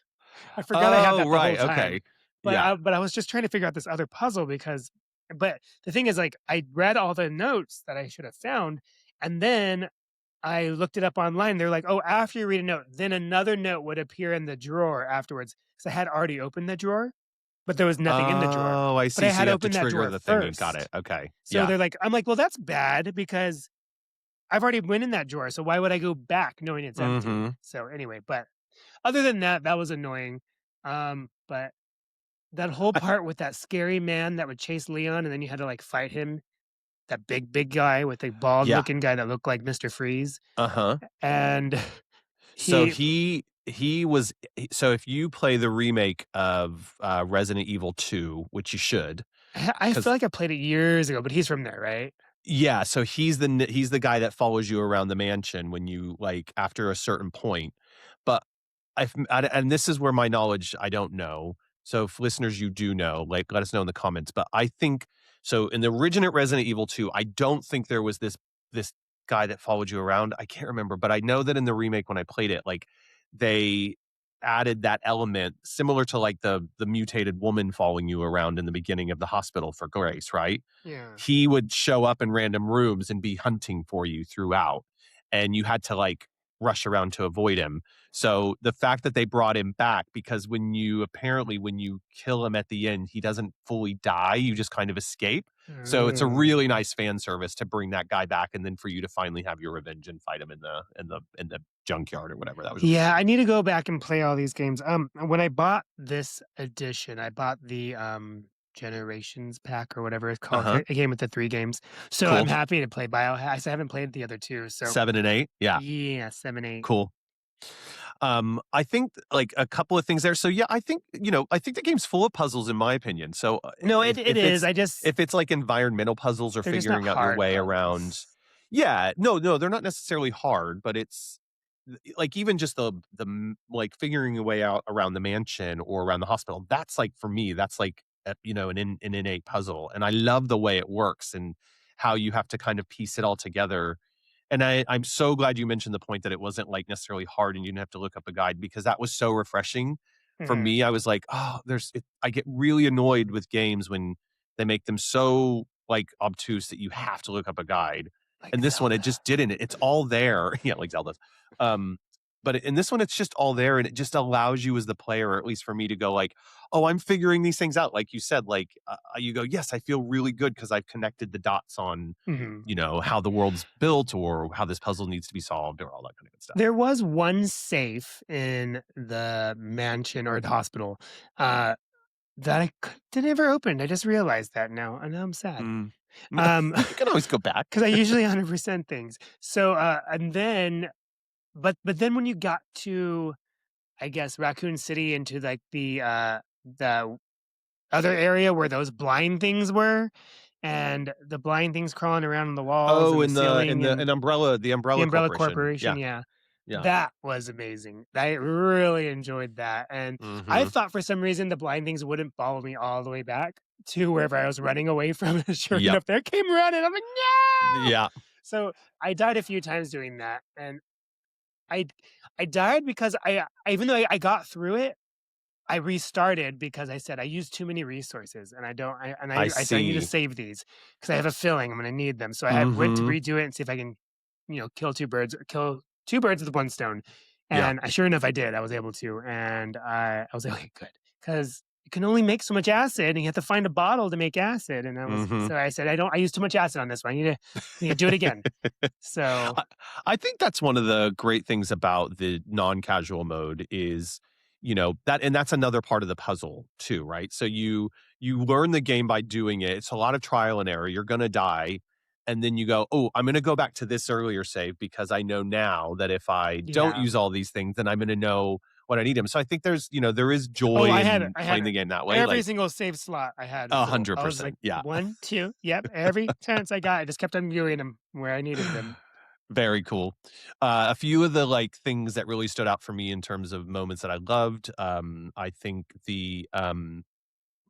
[SPEAKER 1] I forgot I had
[SPEAKER 2] Oh,
[SPEAKER 1] that the whole
[SPEAKER 2] right,
[SPEAKER 1] time,
[SPEAKER 2] okay. Yeah.
[SPEAKER 1] but I was just trying to figure out this other puzzle because, but the thing is, like, I read all the notes that I should have found, and then I looked it up online. They're like, "Oh, after you read a note, then another note would appear in the drawer afterwards." So I had already opened the drawer, but there was nothing in the drawer.
[SPEAKER 2] Oh, I
[SPEAKER 1] But I
[SPEAKER 2] see. So
[SPEAKER 1] had
[SPEAKER 2] you have to
[SPEAKER 1] opened that
[SPEAKER 2] trigger
[SPEAKER 1] drawer
[SPEAKER 2] the thingy. Got it.
[SPEAKER 1] first.
[SPEAKER 2] Okay.
[SPEAKER 1] So
[SPEAKER 2] Yeah.
[SPEAKER 1] they're like, I'm like, "Well, that's bad because I've already went in that drawer, so why would I go back knowing it's empty?"
[SPEAKER 2] Mhm.
[SPEAKER 1] So anyway, but other than that, that was annoying. But that whole
[SPEAKER 2] I
[SPEAKER 1] part with that scary man that would chase Leon, and then you had to like fight him, that big guy with the bald
[SPEAKER 2] yeah.
[SPEAKER 1] looking guy that looked like Mr. Freeze.
[SPEAKER 2] Uh-huh.
[SPEAKER 1] And
[SPEAKER 2] So
[SPEAKER 1] he
[SPEAKER 2] he was so if you play the remake of, Resident Evil 2, which you should,
[SPEAKER 1] I feel
[SPEAKER 2] because
[SPEAKER 1] like I played it years ago, but he's from there, right?
[SPEAKER 2] yeah, so he's the guy that follows you around the mansion when you like, after a certain point, but and this is where my knowledge I don't know. So if listeners you do know, like let us know in the comments. But I think so in the original Resident Evil 2, I don't think there was this guy that followed you around. I can't remember, but I know that in the remake when I played it, like they added that element similar to like the mutated woman following you around in the beginning of the hospital for Grace, right?
[SPEAKER 1] Yeah.
[SPEAKER 2] He would show up in random rooms and be hunting for you throughout, and you had to like rush around to avoid him. So the fact that they brought him back, because when you kill him at the end, he doesn't fully die, you just kind of escape. So it's a really
[SPEAKER 1] Mm.
[SPEAKER 2] nice fan service to bring that guy back and then for you to finally have your revenge and fight him in the junkyard or whatever. That was really
[SPEAKER 1] Yeah, I
[SPEAKER 2] cool.
[SPEAKER 1] need to go back and play all these games. When I bought this edition, I bought the Generations pack or whatever it's called.
[SPEAKER 2] Uh-huh.
[SPEAKER 1] It came with the 3 games, so I'm
[SPEAKER 2] Cool.
[SPEAKER 1] happy to play Biohazard. I haven't played the other two, so
[SPEAKER 2] 7 and 8. Yeah.
[SPEAKER 1] yeah, 7, 8.
[SPEAKER 2] Cool. I think like a couple of things there. So yeah, I think the game's full of puzzles in my opinion. So
[SPEAKER 1] No, it is.
[SPEAKER 2] if it's like environmental puzzles or
[SPEAKER 1] They're just not
[SPEAKER 2] figuring out your
[SPEAKER 1] hard
[SPEAKER 2] way around,
[SPEAKER 1] puzzles.
[SPEAKER 2] yeah, no, they're not necessarily hard, but it's like even just like figuring a way out around the mansion or around the hospital, that's like for me, that's like an innate puzzle. And I love the way it works and how you have to kind of piece it all together. And I'm so glad you mentioned the point that it wasn't like necessarily hard and you didn't have to look up a guide, because that was so refreshing for
[SPEAKER 1] Mhm.
[SPEAKER 2] me. I was like, oh, I get really annoyed with games when they make them so like obtuse that you have to look up a guide.
[SPEAKER 1] Like
[SPEAKER 2] And this one, it
[SPEAKER 1] Zelda.
[SPEAKER 2] just didn't. It's all there. Yeah, like Zelda's. Um, but in this one, it's just all there, and it just allows you as the player, or at least for me, to go like, "Oh, I'm figuring these things out." Like you said, like you go, "Yes, I feel really good because I've connected the dots on,
[SPEAKER 1] Mhm.
[SPEAKER 2] how the world's built or how this puzzle needs to be solved or all that kind of good stuff."
[SPEAKER 1] There was one safe in the mansion or the hospital, uh, that that never opened. I just realized that now, and now I'm sad.
[SPEAKER 2] Mm.
[SPEAKER 1] Um,
[SPEAKER 2] You can always go back.
[SPEAKER 1] because I usually 100% things. So, and then but then when you got to, I guess, Raccoon City into, like, the other area where those blind things were, and the blind things crawling around on the walls
[SPEAKER 2] Oh,
[SPEAKER 1] and the
[SPEAKER 2] in the
[SPEAKER 1] ceiling and
[SPEAKER 2] the
[SPEAKER 1] the
[SPEAKER 2] Umbrella
[SPEAKER 1] Umbrella
[SPEAKER 2] Corporation.
[SPEAKER 1] Corporation,
[SPEAKER 2] Yeah,
[SPEAKER 1] yeah.
[SPEAKER 2] yeah.
[SPEAKER 1] That was amazing. I really enjoyed that, and I
[SPEAKER 2] Mhm.
[SPEAKER 1] thought for some reason the blind things wouldn't follow me all the way back to wherever I was running away from, and sure
[SPEAKER 2] Yep.
[SPEAKER 1] enough, there came running, I'm like, "No!"
[SPEAKER 2] Yeah.
[SPEAKER 1] So, I died a few times doing that, and I I died because even though I got through it, I restarted because I said, "I used too many resources, and I don't,"
[SPEAKER 2] I
[SPEAKER 1] I said, "I need to
[SPEAKER 2] see.
[SPEAKER 1] save these because I have a feeling I'm gonna need them." So I had went to
[SPEAKER 2] Mhm.
[SPEAKER 1] redo it and see if I can, kill 2 birds with 1 stone,
[SPEAKER 2] Yeah.
[SPEAKER 1] and sure enough, I did. I was able to, and I was like, "Okay, good," because you can only make so much acid, and you have to find a bottle to make acid, and
[SPEAKER 2] Mhm.
[SPEAKER 1] so I said, I used too much acid on this one. I need to do it again." So
[SPEAKER 2] I I think that's one of the great things about the non-casual mode is, that's another part of the puzzle too, right? So you learn the game by doing it. It's a lot of trial and error. You're gonna die. And then you go, oh, I'm gonna go back to this earlier save because I know now that if I don't
[SPEAKER 1] yeah.
[SPEAKER 2] use all these things, then I'm gonna know what I need them. So I think there is
[SPEAKER 1] Oh,
[SPEAKER 2] joy in
[SPEAKER 1] I had
[SPEAKER 2] playing the game that way.
[SPEAKER 1] every
[SPEAKER 2] Like
[SPEAKER 1] single save slot I had full. I was like,
[SPEAKER 2] 100%. Yeah.
[SPEAKER 1] 1, 2, yep, every chance I got, I just kept on doing them where I needed them.
[SPEAKER 2] Very cool. A few of the like things that really stood out for me in terms of moments that I loved. I think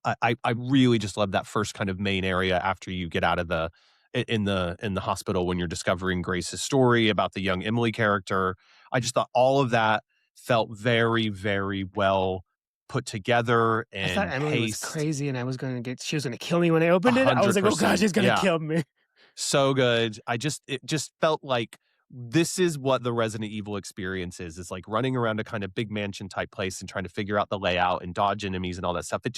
[SPEAKER 2] I really just love that first kind of main area after you get out of in the hospital when you're discovering Grace's story about the young Emily character. I just thought all of that felt very, very well put together
[SPEAKER 1] I thought
[SPEAKER 2] and
[SPEAKER 1] Emily was
[SPEAKER 2] paced.
[SPEAKER 1] crazy and she was gonna kill me when I
[SPEAKER 2] A
[SPEAKER 1] opened it. I was
[SPEAKER 2] hundred
[SPEAKER 1] like, "Oh god,
[SPEAKER 2] percent.
[SPEAKER 1] she's gonna
[SPEAKER 2] Yeah.
[SPEAKER 1] kill me."
[SPEAKER 2] So good. It just felt like this is what the Resident Evil experience is. It's like running around a kind of big mansion type place and trying to figure out the layout and dodge enemies and all that stuff. It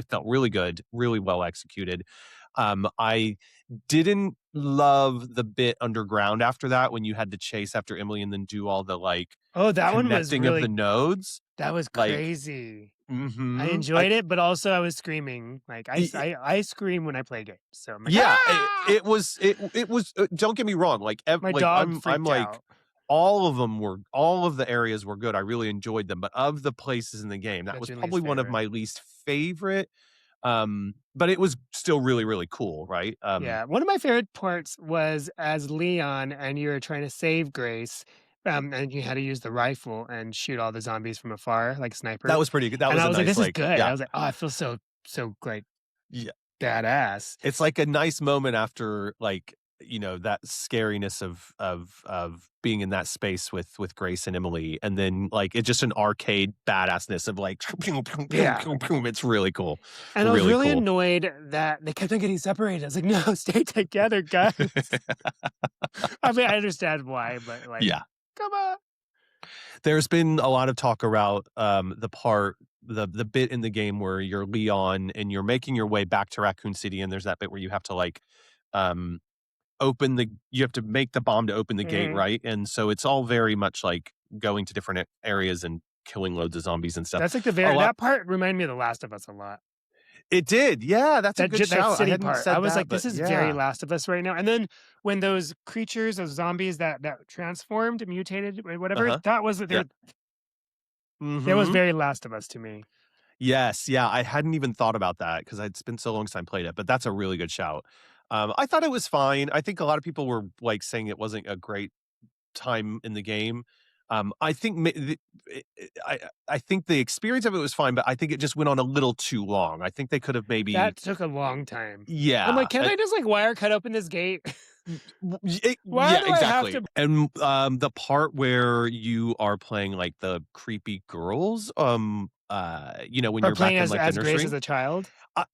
[SPEAKER 2] felt really good, really well executed. I didn't love the bit underground after that when you had to chase after Emily and then do all the like
[SPEAKER 1] Oh, that one was
[SPEAKER 2] connecting of the
[SPEAKER 1] really
[SPEAKER 2] nodes.
[SPEAKER 1] that was
[SPEAKER 2] Like,
[SPEAKER 1] crazy. I
[SPEAKER 2] mhm.
[SPEAKER 1] enjoyed it, but also I was screaming. Like,
[SPEAKER 2] I
[SPEAKER 1] I scream when I play games, so I'm like,
[SPEAKER 2] Yeah,
[SPEAKER 1] "Ah!"
[SPEAKER 2] it was don't get me wrong,
[SPEAKER 1] My
[SPEAKER 2] like,
[SPEAKER 1] dog
[SPEAKER 2] I'm
[SPEAKER 1] freaked
[SPEAKER 2] like,
[SPEAKER 1] out.
[SPEAKER 2] all of the areas were good, I really enjoyed them, but of the places in the game, that
[SPEAKER 1] That's
[SPEAKER 2] was
[SPEAKER 1] your least
[SPEAKER 2] probably one of
[SPEAKER 1] favorite.
[SPEAKER 2] my least favorite, but it was still really, really cool, right?
[SPEAKER 1] Yeah, one of my favorite parts was as Leon and you were trying to save Grace, and you had to use the rifle and shoot all the zombies from afar like a sniper.
[SPEAKER 2] That was pretty good, that
[SPEAKER 1] And
[SPEAKER 2] was
[SPEAKER 1] I
[SPEAKER 2] a
[SPEAKER 1] was like,
[SPEAKER 2] nice,
[SPEAKER 1] "This is
[SPEAKER 2] like,
[SPEAKER 1] good." I
[SPEAKER 2] yeah,
[SPEAKER 1] was like, "Oh, I feel so like
[SPEAKER 2] yeah.
[SPEAKER 1] badass."
[SPEAKER 2] It's like a nice moment after, like, that scariness of being in that space with Grace and Emily, and then, like, it's just an arcade badassness of, like, pew, pew, pew,
[SPEAKER 1] Yeah.
[SPEAKER 2] pew, pew. It's really cool.
[SPEAKER 1] And I was
[SPEAKER 2] Really
[SPEAKER 1] really
[SPEAKER 2] cool.
[SPEAKER 1] annoyed that they kept on getting separated. I was like, "No, stay together, guys." I mean, I understand why, but like,
[SPEAKER 2] Yeah.
[SPEAKER 1] come on.
[SPEAKER 2] There's been a lot of talk about, the bit in the game where you're Leon and you're making your way back to Raccoon City, and there's that bit where you have to, like, um, you have to make the bomb to open the gate,
[SPEAKER 1] Mhm.
[SPEAKER 2] right? And so it's all very much like going to different areas and killing loads of zombies and stuff.
[SPEAKER 1] That's like the
[SPEAKER 2] A
[SPEAKER 1] very
[SPEAKER 2] lot
[SPEAKER 1] that part reminded me of The Last of Us a lot.
[SPEAKER 2] It did, yeah, that's a good
[SPEAKER 1] That
[SPEAKER 2] shout. I
[SPEAKER 1] city
[SPEAKER 2] hadn't
[SPEAKER 1] part, I
[SPEAKER 2] said
[SPEAKER 1] was
[SPEAKER 2] that,
[SPEAKER 1] like,
[SPEAKER 2] but
[SPEAKER 1] "This is very
[SPEAKER 2] yeah.
[SPEAKER 1] Last of Us right now," and then when those creatures, those zombies that transformed, mutated, whatever,
[SPEAKER 2] Uh-huh.
[SPEAKER 1] that was
[SPEAKER 2] Yeah.
[SPEAKER 1] there was
[SPEAKER 2] Mhm.
[SPEAKER 1] very Last of Us to me.
[SPEAKER 2] Yes, yeah, I hadn't even thought about that because 'cause it's been so long since I played it, but that's a really good shout. I thought it was fine. I think a lot of people were, like, saying it wasn't a great time in the game. I think I think the experience of it was fine, but I think it just went on a little too long. I think they could have maybe
[SPEAKER 1] That took a long time. I'm
[SPEAKER 2] yeah,
[SPEAKER 1] like, "Can't I just, like, wire cut open this gate? Why
[SPEAKER 2] yeah,
[SPEAKER 1] do I have
[SPEAKER 2] exactly.
[SPEAKER 1] to?"
[SPEAKER 2] And the part where you are playing like the creepy girls, when
[SPEAKER 1] Or
[SPEAKER 2] you're back
[SPEAKER 1] playing
[SPEAKER 2] in like the
[SPEAKER 1] as Grace as
[SPEAKER 2] nursery.
[SPEAKER 1] a child?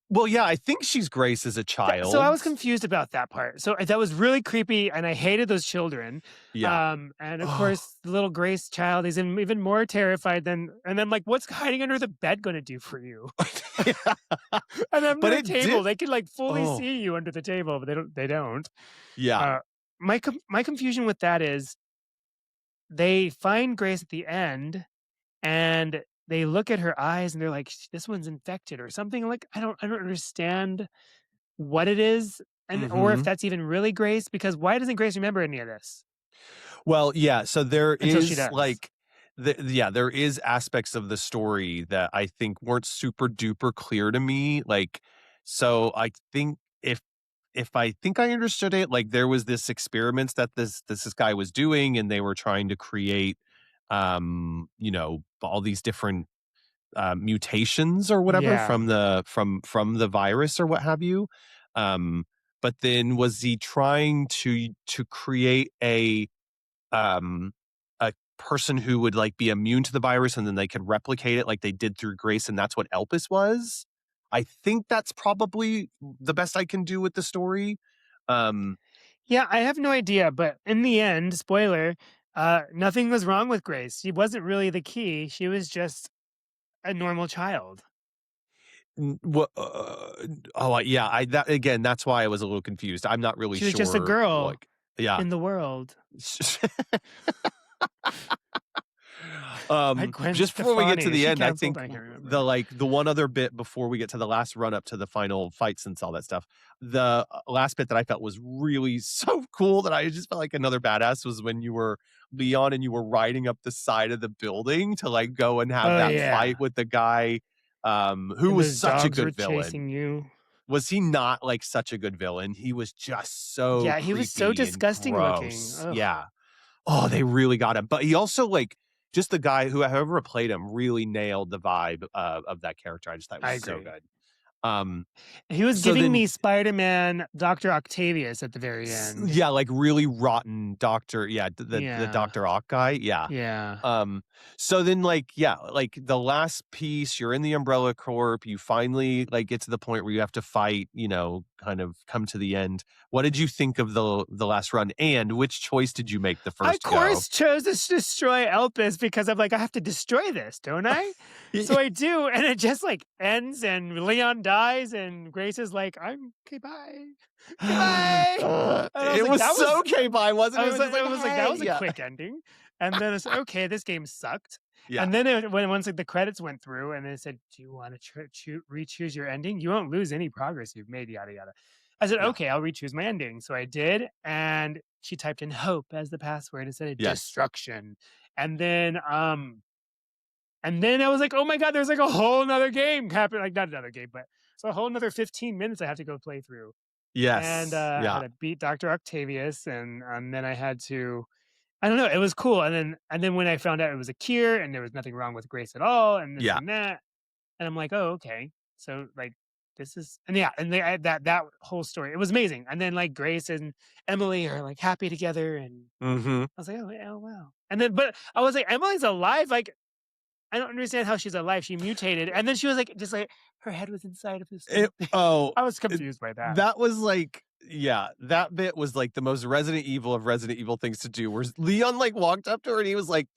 [SPEAKER 2] Well, yeah, I think she's Grace as a
[SPEAKER 1] So I
[SPEAKER 2] child.
[SPEAKER 1] was confused about that part. So that was really creepy, and I hated those children.
[SPEAKER 2] Yeah.
[SPEAKER 1] And of
[SPEAKER 2] Oh,
[SPEAKER 1] course, the little Grace child is even more terrified than. And I'm like, "What's hiding under the bed going to do for you?"
[SPEAKER 2] yeah.
[SPEAKER 1] And under
[SPEAKER 2] But
[SPEAKER 1] the
[SPEAKER 2] it did.
[SPEAKER 1] table, they could like fully
[SPEAKER 2] Oh,
[SPEAKER 1] see you under the table, but they don't. They don't.
[SPEAKER 2] yeah.
[SPEAKER 1] Uh, my confusion with that is they find Grace at the end, and they look at her eyes, and they're like, "This one's infected" or something. Like I don't understand what it is, and or if
[SPEAKER 2] Hmm.
[SPEAKER 1] that's even really Grace, because why doesn't Grace remember any of this
[SPEAKER 2] Well, yeah. So there
[SPEAKER 1] until she
[SPEAKER 2] is
[SPEAKER 1] does?
[SPEAKER 2] like, yeah, there is aspects of the story that I think weren't super duper clear to me. Like, so I think if I think I understood it, like there was this experiments that this guy was doing, and they were trying to create, all these different mutations or whatever
[SPEAKER 1] Yeah.
[SPEAKER 2] from the virus or what have you. Um, but then was he trying to create um, a person who would like be immune to the virus and then they could replicate it like they did through Grace, and that's what Elpis was? I think that's probably the best I can do with the story. Um,
[SPEAKER 1] Yeah, I have no idea, but in the end, spoiler, nothing was wrong with Grace. She wasn't really the key. She was just a normal child.
[SPEAKER 2] What? Yeah. I that again. That's why I was a little confused. I'm not really
[SPEAKER 1] She was just a
[SPEAKER 2] sure.
[SPEAKER 1] girl
[SPEAKER 2] Like, yeah.
[SPEAKER 1] in the world. Like Gwen
[SPEAKER 2] Just before we get to
[SPEAKER 1] Stefani. Is
[SPEAKER 2] the
[SPEAKER 1] she
[SPEAKER 2] end, I
[SPEAKER 1] canceled?
[SPEAKER 2] think
[SPEAKER 1] I can't remember.
[SPEAKER 2] the one other bit before we get to the last run up to the final fight, since all that stuff, the last bit that I felt was really so cool that I just felt like another badass was when you were Leon and you were riding up the side of the building to like go and have
[SPEAKER 1] Oh
[SPEAKER 2] that fight
[SPEAKER 1] yeah.
[SPEAKER 2] with the guy, who
[SPEAKER 1] And
[SPEAKER 2] was
[SPEAKER 1] those
[SPEAKER 2] such a
[SPEAKER 1] dogs were
[SPEAKER 2] good villain.
[SPEAKER 1] chasing you.
[SPEAKER 2] Was he not like such a good villain? He was just so
[SPEAKER 1] Yeah, he was so
[SPEAKER 2] creepy and
[SPEAKER 1] disgusting looking.
[SPEAKER 2] gross.
[SPEAKER 1] Ugh.
[SPEAKER 2] Yeah. Oh, they really got him. But he also like just the guy whoever played him really nailed the vibe of that character. I just thought it
[SPEAKER 1] I
[SPEAKER 2] was so
[SPEAKER 1] agree.
[SPEAKER 2] good. Um,
[SPEAKER 1] He was
[SPEAKER 2] so
[SPEAKER 1] giving
[SPEAKER 2] then
[SPEAKER 1] me Spider-Man Dr. Octavius at the very end.
[SPEAKER 2] yeah, like really rotten doctor. Yeah, the
[SPEAKER 1] Yeah.
[SPEAKER 2] Dr. Ock guy. Yeah.
[SPEAKER 1] Yeah.
[SPEAKER 2] Um, so then like, yeah, like the last piece, you're in the Umbrella Corp, you finally like get to the point where you have to fight, kind of come to the end. What did you think of the last run? And which choice did you make the
[SPEAKER 1] I, of
[SPEAKER 2] first go?
[SPEAKER 1] course, chose to destroy Elpis because I'm like, I have to destroy this, don't I? So I do, and it just like ends, and Leon dies, and Grace is like, "I'm okay, bye, goodbye," and I was
[SPEAKER 2] It
[SPEAKER 1] like,
[SPEAKER 2] was
[SPEAKER 1] "That was,"
[SPEAKER 2] so K-Bye, wasn't
[SPEAKER 1] I
[SPEAKER 2] it? It
[SPEAKER 1] was
[SPEAKER 2] was just
[SPEAKER 1] like,
[SPEAKER 2] like,
[SPEAKER 1] I was like, "That
[SPEAKER 2] hey,
[SPEAKER 1] was a
[SPEAKER 2] yeah.
[SPEAKER 1] quick ending," and then it's okay. This game sucked,
[SPEAKER 2] Yeah,
[SPEAKER 1] and then when once like the credits went through, and they said, "Do you want to re-choose your ending? You won't lose any progress you've made." Yada yada. I said,
[SPEAKER 2] yeah,
[SPEAKER 1] "Okay, I'll re-choose my ending." So I did, and she typed in hope as the password instead of
[SPEAKER 2] yes.
[SPEAKER 1] destruction. And then I was like, oh my god, there's like a whole nother game happening. Like not another game, but so a whole another 15 minutes I have to go play through. And
[SPEAKER 2] Yes.
[SPEAKER 1] I had
[SPEAKER 2] Yeah,
[SPEAKER 1] to beat Dr. Octavius, and then I had to, I don't know, it was cool. And then when I found out it was a cure and there was nothing wrong with Grace at all, and this
[SPEAKER 2] yeah,
[SPEAKER 1] and that, and I'm like, oh, okay. So like this is, and yeah, and that whole story, it was amazing. And then like Grace and Emily are like happy together, and
[SPEAKER 2] mhm.
[SPEAKER 1] I was like, oh wow. And then, but I was like, Emily's alive. Like, I don't understand how she's alive. She mutated, and then she was like, just like her head was inside of this
[SPEAKER 2] It
[SPEAKER 1] thing.
[SPEAKER 2] oh,
[SPEAKER 1] I was
[SPEAKER 2] it
[SPEAKER 1] confused by that.
[SPEAKER 2] that was like yeah, that bit was like the most Resident Evil of Resident Evil things to do, where Leon, like, walked up to her and he was like,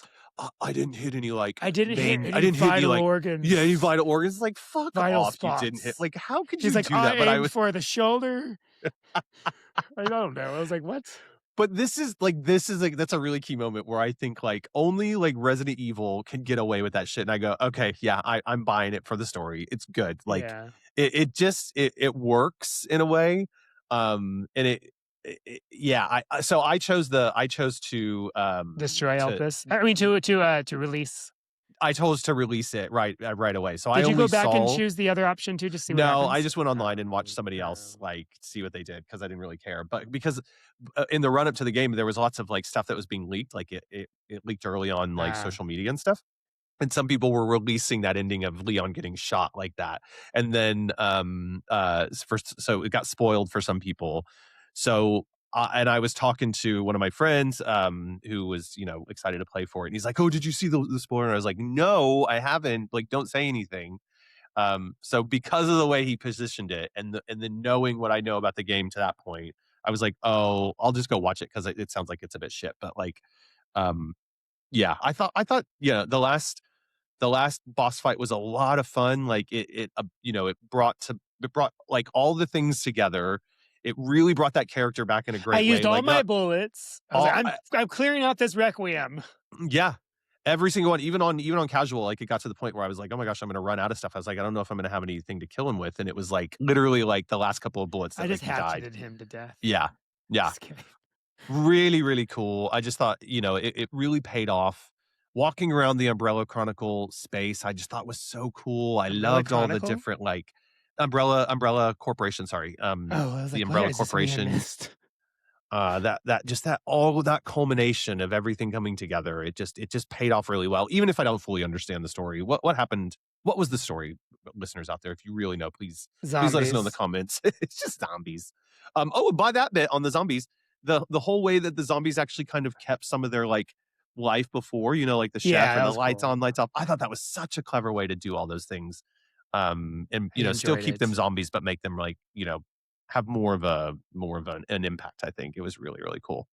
[SPEAKER 2] I didn't hit any, like,
[SPEAKER 1] I didn't hit
[SPEAKER 2] I
[SPEAKER 1] any
[SPEAKER 2] didn't hit any,
[SPEAKER 1] vital
[SPEAKER 2] like yeah, any
[SPEAKER 1] organs,
[SPEAKER 2] vital organs." Like, "Fuck
[SPEAKER 1] vital
[SPEAKER 2] off, you didn't hit."
[SPEAKER 1] spots.
[SPEAKER 2] Like, how could
[SPEAKER 1] He's
[SPEAKER 2] you
[SPEAKER 1] like,
[SPEAKER 2] do
[SPEAKER 1] I
[SPEAKER 2] that? But I
[SPEAKER 1] aimed
[SPEAKER 2] was
[SPEAKER 1] for the shoulder. I don't know. I was like, what?
[SPEAKER 2] but this is like that's a really key moment where I think like only like Resident Evil can get away with that shit, and I go, okay, yeah, I'm buying it for the story. It's good. Like
[SPEAKER 1] Yeah.
[SPEAKER 2] it just it works in a way, and yeah. So I chose to
[SPEAKER 1] Destroy Elpis. I mean, to release.
[SPEAKER 2] I chose to release it right away. So I
[SPEAKER 1] Did you go
[SPEAKER 2] only
[SPEAKER 1] back and
[SPEAKER 2] saw.
[SPEAKER 1] choose the other option too, to see what
[SPEAKER 2] No, I
[SPEAKER 1] happens?
[SPEAKER 2] just went online and watched
[SPEAKER 1] Oh,
[SPEAKER 2] somebody else
[SPEAKER 1] oh.
[SPEAKER 2] like see what they did because I didn't really care. But because in the run up to the game, there was lots of like stuff that was being leaked. Like it leaked early on like
[SPEAKER 1] Ah.
[SPEAKER 2] social media and stuff. And some people were releasing that ending of Leon getting shot like that. And then first so it got spoiled for some people. So and I was talking to one of my friends who was, excited to play for it. And he's like, "Oh, did you see the spoiler?" And I was like, "No, I haven't. Like, don't say anything." So because of the way he positioned it and then knowing what I know about the game to that point, I was like, "Oh, I'll just go watch it because it sounds like it's a bit shit." But like, um, yeah, I thought, the last boss fight was a lot of fun. Like it brought like all the things together. It really brought that character back in a
[SPEAKER 1] I
[SPEAKER 2] great way.
[SPEAKER 1] used all
[SPEAKER 2] Like
[SPEAKER 1] my
[SPEAKER 2] not
[SPEAKER 1] bullets. I was like,
[SPEAKER 2] all,
[SPEAKER 1] I'm clearing out this Requiem.
[SPEAKER 2] yeah, every single one, even on casual. Like it got to the point where I was like, oh my gosh, I'm gonna run out of stuff. I was like, I don't know if I'm gonna have anything to kill him with, and it was like literally like the last couple of bullets
[SPEAKER 1] I
[SPEAKER 2] that
[SPEAKER 1] just
[SPEAKER 2] like he died.
[SPEAKER 1] hatcheted him to death.
[SPEAKER 2] Yeah, yeah.
[SPEAKER 1] Just kidding.
[SPEAKER 2] Really, really cool. I just thought, it really paid off. Walking around the Umbrella Chronicle space, I just thought was so cool. I
[SPEAKER 1] Umbrella
[SPEAKER 2] loved all the
[SPEAKER 1] Chronicle?
[SPEAKER 2] different like Umbrella Corporation, sorry.
[SPEAKER 1] Oh, I was
[SPEAKER 2] The
[SPEAKER 1] like, what?
[SPEAKER 2] Umbrella
[SPEAKER 1] Is this something I
[SPEAKER 2] Corporation,
[SPEAKER 1] missed?
[SPEAKER 2] that all of that culmination of everything coming together, it just paid off really well. Even if I don't fully understand the story. What happened? What was the story? Listeners out there, if you really know, please let us know in the
[SPEAKER 1] Zombies.
[SPEAKER 2] comments. It's just zombies. And by that bit on the zombies, the whole way that the zombies actually kind of kept some of their like life before, like the
[SPEAKER 1] Yeah,
[SPEAKER 2] chef
[SPEAKER 1] that
[SPEAKER 2] and the
[SPEAKER 1] was
[SPEAKER 2] lights
[SPEAKER 1] cool.
[SPEAKER 2] on, lights off. I thought that was such a clever way to do all those things. And
[SPEAKER 1] I
[SPEAKER 2] still
[SPEAKER 1] enjoyed
[SPEAKER 2] keep them
[SPEAKER 1] it.
[SPEAKER 2] zombies, but make them like, have more of an impact. I think it was really, really cool.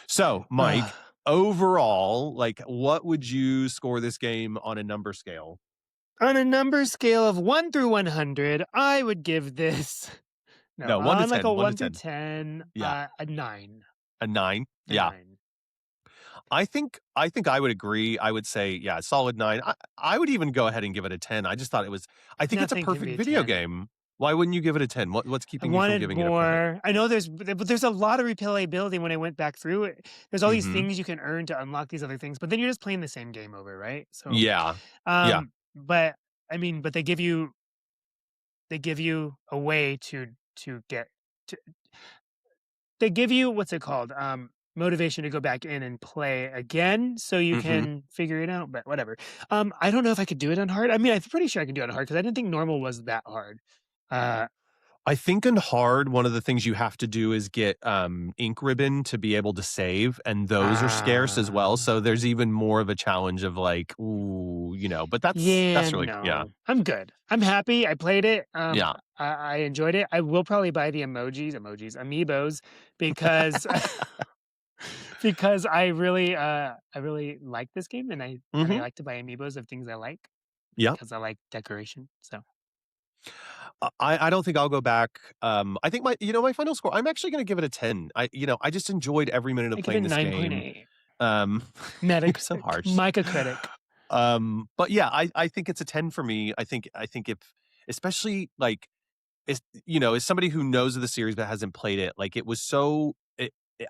[SPEAKER 2] So Mike,
[SPEAKER 1] Ugh.
[SPEAKER 2] overall, like what would you score this game on a number scale?
[SPEAKER 1] On a number scale of 1 through 100, I would give this no,
[SPEAKER 2] No, 1 to
[SPEAKER 1] on like a
[SPEAKER 2] 10, 1 to
[SPEAKER 1] 1 through
[SPEAKER 2] 10.
[SPEAKER 1] 10,
[SPEAKER 2] Yeah.
[SPEAKER 1] a 9.
[SPEAKER 2] A 9?
[SPEAKER 1] A
[SPEAKER 2] Yeah.
[SPEAKER 1] 9.
[SPEAKER 2] I think I would agree. I would say, yeah, solid 9. I would even go ahead and give it a 10. I think it's a
[SPEAKER 1] Nothing can be
[SPEAKER 2] perfect
[SPEAKER 1] a
[SPEAKER 2] video
[SPEAKER 1] 10.
[SPEAKER 2] game. Why wouldn't you give it a 10? What's
[SPEAKER 1] I
[SPEAKER 2] keeping you from
[SPEAKER 1] wanted
[SPEAKER 2] giving it a perfect?
[SPEAKER 1] more. I know there's a lot of replayability when I went back through it. There's all these
[SPEAKER 2] Mhm.
[SPEAKER 1] things you can earn to unlock these other things, but then you're just playing the same game over, right? So,
[SPEAKER 2] Yeah. Yeah.
[SPEAKER 1] but I mean, but they give you a way to get to they give you what's it called? Motivation to go back in and play again so you
[SPEAKER 2] Mhm.
[SPEAKER 1] can figure it out, but whatever. I don't know if I could do it on hard. I mean, I'm pretty sure I can do it on hard because I didn't think normal was that hard. Uh,
[SPEAKER 2] I think in hard, one of the things you have to do is get ink ribbon to be able to save, and those are scarce as well.
[SPEAKER 1] uh,
[SPEAKER 2] So there's even more of a challenge of like, ooh, but that's
[SPEAKER 1] yeah,
[SPEAKER 2] that's really yeah.
[SPEAKER 1] no, I'm good. I'm happy. I played it.
[SPEAKER 2] Yeah.
[SPEAKER 1] I enjoyed it. I will probably buy the amiibos because because I really like this game and I
[SPEAKER 2] Mhm.
[SPEAKER 1] like to buy amiibos of things I like
[SPEAKER 2] Yeah.
[SPEAKER 1] because I like decoration. So
[SPEAKER 2] I don't think I'll go back. I think my final score, I'm actually gonna give it a 10. I just enjoyed every minute of
[SPEAKER 1] I give it
[SPEAKER 2] playing this game.
[SPEAKER 1] 9.8.
[SPEAKER 2] Um, you're so
[SPEAKER 1] Metacritic,
[SPEAKER 2] harsh.
[SPEAKER 1] Micah Critic.
[SPEAKER 2] But yeah, I think it's a 10 for me. I think if especially like as somebody who knows of the series but hasn't played it, like it was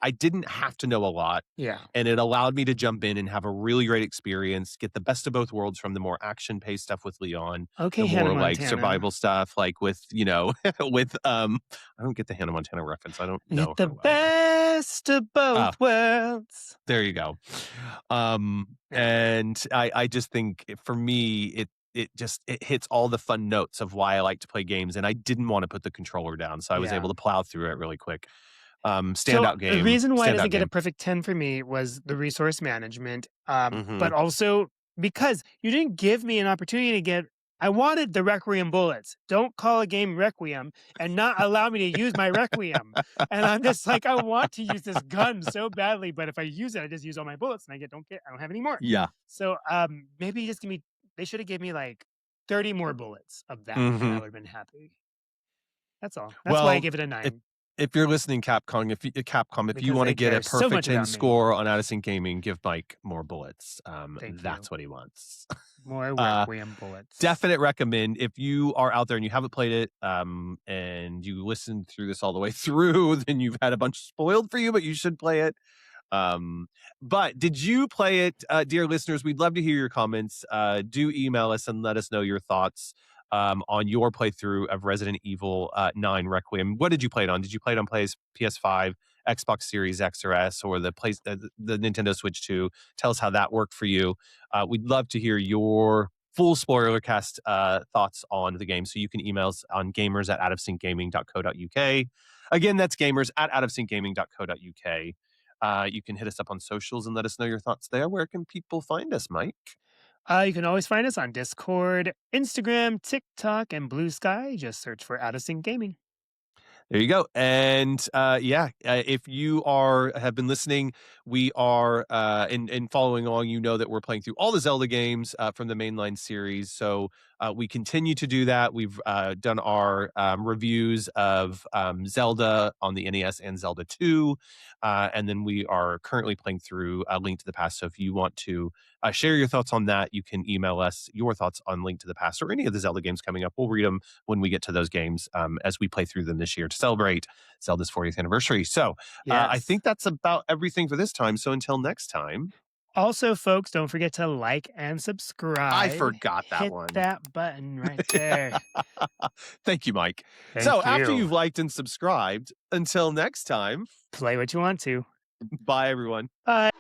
[SPEAKER 2] I didn't have to know a lot,
[SPEAKER 1] Yeah.
[SPEAKER 2] and it allowed me to jump in and have a really great experience, get the best of both worlds from the more action-paced stuff with Leon,
[SPEAKER 1] Okay,
[SPEAKER 2] the
[SPEAKER 1] Hannah
[SPEAKER 2] more like
[SPEAKER 1] Montana.
[SPEAKER 2] survival stuff, like with, with I don't get the Hannah Montana reference. I don't
[SPEAKER 1] Get
[SPEAKER 2] know
[SPEAKER 1] the
[SPEAKER 2] her well.
[SPEAKER 1] best of
[SPEAKER 2] Oh,
[SPEAKER 1] both worlds.
[SPEAKER 2] there you go.
[SPEAKER 1] Yeah.
[SPEAKER 2] And I just think for me, it hits all the fun notes of why I like to play games, and I didn't want to put the controller down, so I was
[SPEAKER 1] Yeah.
[SPEAKER 2] able to plow through it really quick.
[SPEAKER 1] So
[SPEAKER 2] Standout
[SPEAKER 1] the
[SPEAKER 2] game,
[SPEAKER 1] reason why it
[SPEAKER 2] standout
[SPEAKER 1] doesn't get a
[SPEAKER 2] game.
[SPEAKER 1] perfect 10 for me was the resource management. But
[SPEAKER 2] Mhm.
[SPEAKER 1] also because you didn't give me an opportunity to get I wanted the Requiem bullets. Don't call a game Requiem and not allow me to use my Requiem. And I'm just like, I want to use this gun so badly, but if I use it, I just use all my bullets and I don't have any more.
[SPEAKER 2] Yeah.
[SPEAKER 1] So maybe just they should have given me like 30 more bullets of that and I
[SPEAKER 2] Mhm.
[SPEAKER 1] would have been happy. That's all. That's why I
[SPEAKER 2] Well,
[SPEAKER 1] give it a
[SPEAKER 2] if
[SPEAKER 1] 9
[SPEAKER 2] if you're listening, Capcom, if you
[SPEAKER 1] because
[SPEAKER 2] wanna
[SPEAKER 1] they
[SPEAKER 2] get a
[SPEAKER 1] care so
[SPEAKER 2] perfect
[SPEAKER 1] much
[SPEAKER 2] 10
[SPEAKER 1] about me.
[SPEAKER 2] score on Addison Gaming, give Mike more bullets.
[SPEAKER 1] Thank you.
[SPEAKER 2] That's what he wants.
[SPEAKER 1] More
[SPEAKER 2] Uh,
[SPEAKER 1] Requiem bullets.
[SPEAKER 2] Definite recommend. If you are out there and you haven't played it, and you listened through this all the way through, then you've had a bunch spoiled for you, but you should play it. But did you play it, dear listeners? We'd love to hear your comments. Do email us and let us know your thoughts on your playthrough of Resident Evil 9 Requiem. What did you play it on? Did you play it on PS5, Xbox Series X or S, or the Nintendo Switch 2? Tell us how that worked for you. We'd love to hear your full Spoilercast thoughts on the game. So you can email us on gamers@outofsyncgaming.co.uk. Again, that's gamers@outofsyncgaming.co.uk. You can hit us up on socials and let us know your thoughts there. Where can people find us, Mike?
[SPEAKER 1] You can always find us on Discord, Instagram, TikTok, and Blue Sky. Just search for Out of Sync Gaming.
[SPEAKER 2] There you go. And if you have been listening, we are and following along. You know that we're playing through all the Zelda games from the mainline series. So we continue to do that. We've done our reviews of Zelda on the NES and Zelda 2, and then we are currently playing through Link to the Past. So if you want to share your thoughts on that, you can email us your thoughts on Link to the Past or any of the Zelda games coming up. We'll read them when we get to those games as we play through them this year to celebrate Zelda's 40th anniversary. So I
[SPEAKER 1] Yes.
[SPEAKER 2] think that's about everything for this time. So until next time,
[SPEAKER 1] Also, folks, don't forget to like and
[SPEAKER 2] I
[SPEAKER 1] subscribe.
[SPEAKER 2] forgot that
[SPEAKER 1] Hit
[SPEAKER 2] one.
[SPEAKER 1] that button right there.
[SPEAKER 2] Thank you, Mike. So
[SPEAKER 1] Thank
[SPEAKER 2] after
[SPEAKER 1] you.
[SPEAKER 2] you've liked and subscribed, until next time,
[SPEAKER 1] Play what you want to.
[SPEAKER 2] bye, everyone.
[SPEAKER 1] Bye.